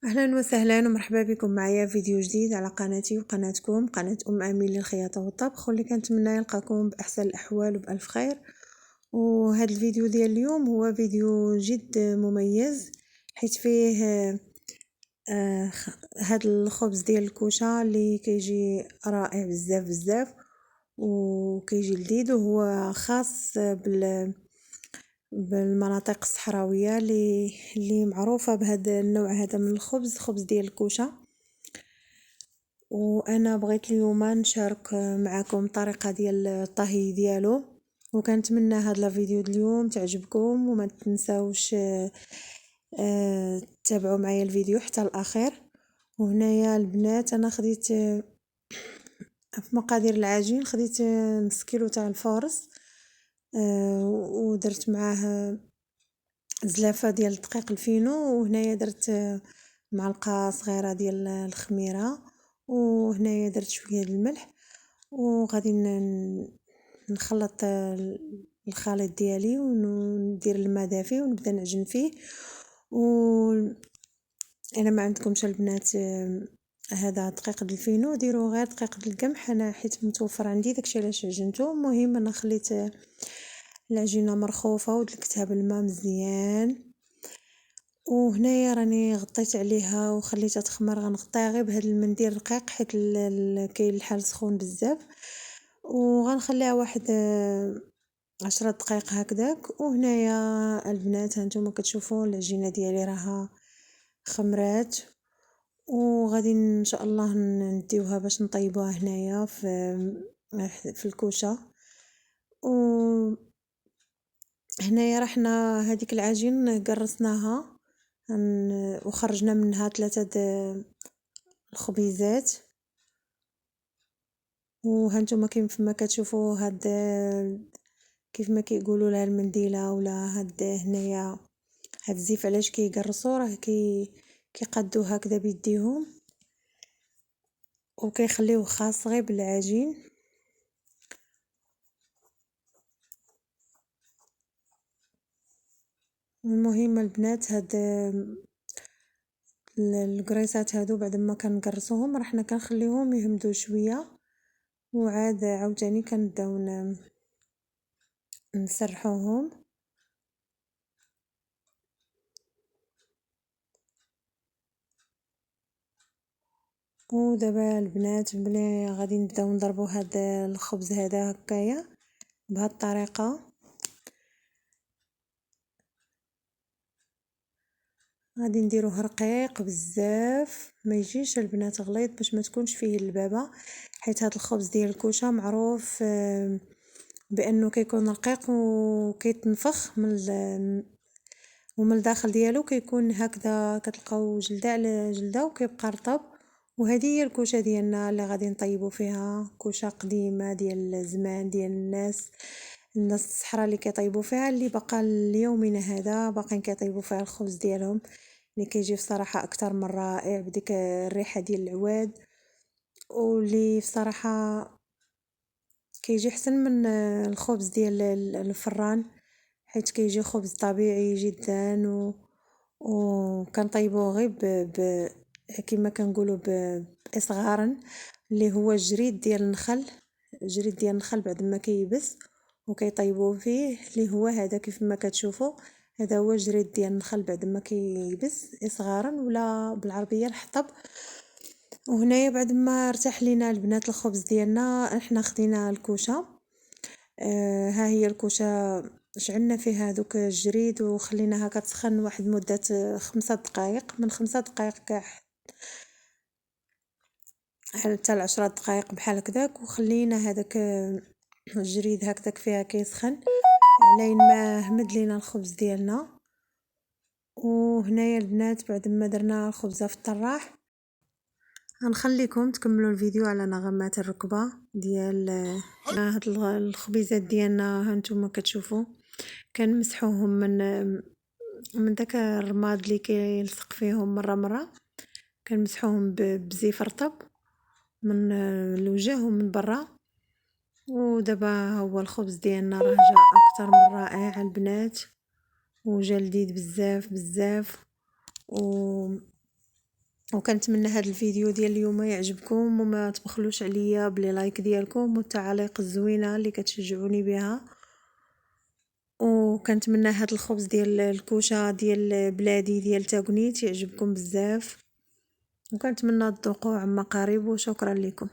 اهلا وسهلا ومرحبا بكم معايا فيديو جديد على قناتي وقناتكم قناه امين للخياطه والطبخ، واللي كنتمنى يلقاكم باحسن الاحوال وبالف خير. وهذا الفيديو ديال اليوم هو فيديو جد مميز، حيث فيه هذا الخبز ديال الكوشه اللي كيجي رائع بزاف بزاف وكيجي لذيذ، وهو خاص بالمناطق الصحراويه اللي معروفه بهذا النوع هذا من الخبز، خبز ديال الكوشه. وانا بغيت اليوم نشارك معكم الطريقه ديال الطهي ديالو، وكنتمنى هذا الفيديو اليوم تعجبكم، وما تنساوش تتابعوا معايا الفيديو حتى الاخير. وهنايا البنات انا خديت في مقادير العجين، خديت نص كيلو تاع الفورص، ودرت معاه زلافه ديال الدقيق الفينو، وهنايا درت معلقه صغيره ديال الخميره، وهنايا درت شويه د الملح، وغادي نخلط الخليط ديالي وندير الماء دافي ونبدا نعجن فيه. و الا ما عندكمش البنات هذا دقيق الفينو، ديروا غير دقيق القمح، انا حيت متوفر عندي داكشي علاش عجنته. المهم انا خليت العجينه مرخوفه ودلكتها بالماء مزيان، وهنايا راني غطيت عليها وخليتها تخمر. غنغطيها غير بهذا المنديل الرقيق حيت كاين الحال سخون بزاف، وغنخليها واحد 10 دقائق هكذاك. وهنايا البنات هانتوما كتشوفوا العجينه ديالي راها خمرات، وغادي ان شاء الله نديوها باش نطيبوها هنايا في الكوشه. هنايا رحنا هذيك العجين قرصناها وخرجنا منها 3 الخبيزات، وهانتوما كيف ما كتشوفوا هاد كيف ما كيقولوا لها المنديله ولا هاد هنايا هاد الزيف علاش كيقرصوا، راه كيقادو هكذا بيديهم وكيخليوه خاص غير بالعجين. المهم البنات هاد القريصات هادو بعد ما كنقرصوهم رحنا كنخليوهم يهمدوا شويه، وعاد عاوتاني كنبداو نسرحوهم. ودابا البنات ملي غادي نبداو نضربو هذا الخبز هذا هكايا بهذه الطريقه، غادي نديروه رقيق بزاف، ما يجيش البنات غليظ باش ما تكونش فيه اللبابه، حيت هذا الخبز ديال الكوشه معروف بانه كيكون رقيق وكيتنفخ ومن الداخل ديالو كيكون هكذا، كتلقاو جلده على جلده وكيبقى رطب. وهذه هي الكوشه ديالنا اللي غادي نطيبوا فيها، كوشه قديمه ديال زمان ديال الناس الصحراء اللي كيطيبوا فيها، اللي بقى ليومنا هذا باقين كيطيبوا فيها الخبز ديالهم، اللي كيجي بصراحه اكثر من رائع بديك الريحه ديال العواد، واللي بصراحه كيجي حسن من الخبز ديال الفران، حيت كيجي خبز طبيعي جدا وكنطيبوه غير كما كنقولوا باصغارا، اللي هو الجريد ديال النخل. الجريد ديال النخل بعد ما كيبس وكيطيبوه فيه، اللي هو هذا كيف ما كتشوفوا، هذا هو الجريد ديال النخل بعد ما كيبس اصغارا، ولا بالعربيه الحطب. وهنايا بعد ما ارتاح لينا البنات الخبز ديالنا، احنا خدينا الكوشه. ها هي الكوشه شعلنا فيها هذوك الجريد وخليناها كتسخن واحد مده 5 دقائق، من 5 دقائق حتى ل10 دقائق بحال هكذاك، وخلينا هذاك الجريد هكذاك فيها كيسخن علين ما همد لينا الخبز ديالنا. وهنايا البنات بعد ما درنا الخبزه في الطراح، غنخليكم تكملوا الفيديو على نغمات الركبه ديال هاد الخبيزات ديالنا. هانتوما كتشوفوا كنمسحوهم من داك الرماد اللي كيلصق فيهم مره مره، كنمسحوهم بزيف رطب من الوجه ومن برا. ودابا هو الخبز ديالنا راه جا اكثر من رائع البنات، وجا لذيذ بزاف بزاف. وكنتمنى هذا الفيديو ديال اليوم يعجبكم، وما تبخلوش عليا بلي لايك ديالكم والتعاليق الزوينه اللي كتشجعوني بها. وكنتمنى هذا الخبز ديال الكوشه ديال بلادي ديال تاكنيت يعجبكم بزاف، وكنتمنى تذوقوه عما قريب، وشكرا لكم.